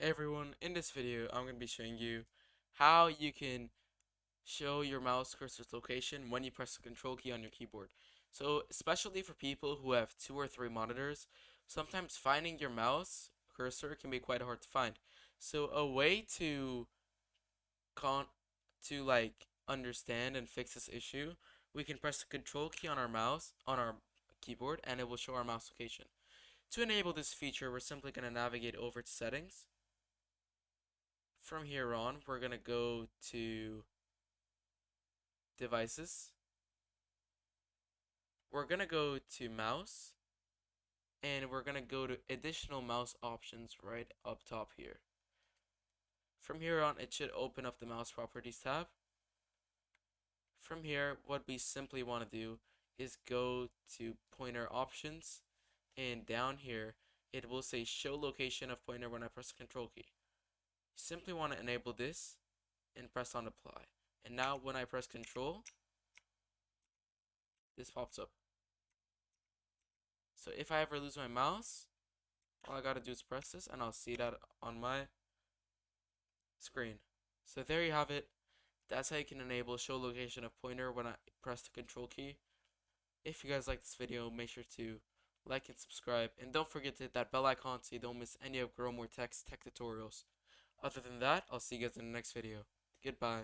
Hey everyone, in this video I'm going to be showing you how you can show your mouse cursor's location when you press the control key on your keyboard. So especially for people who have 2 or 3 monitors, sometimes finding your mouse cursor can be quite hard to find. So a way to con understand and fix this issue, we can press the control key on our keyboard, and it will show our mouse location. To enable this feature, we're simply going to navigate over to settings. From here on, we're going to go to devices. We're going to go to mouse, and we're going to go to additional mouse options right up top here. From here on, it should open up the mouse properties tab. From here, what we simply want to do is go to pointer options, and down here, it will say show location of pointer when I press the control key. You simply want to enable this and press on apply. And now when I press control, this pops up. So if I ever lose my mouse, all I gotta do is press this and I'll see that on my screen. So there you have it. That's how you can enable show location of pointer when I press the control key. If you guys like this video, make sure to like and subscribe. And don't forget to hit that bell icon so you don't miss any of Growmore Tech's tech tutorials. Other than that, I'll see you guys in the next video. Goodbye.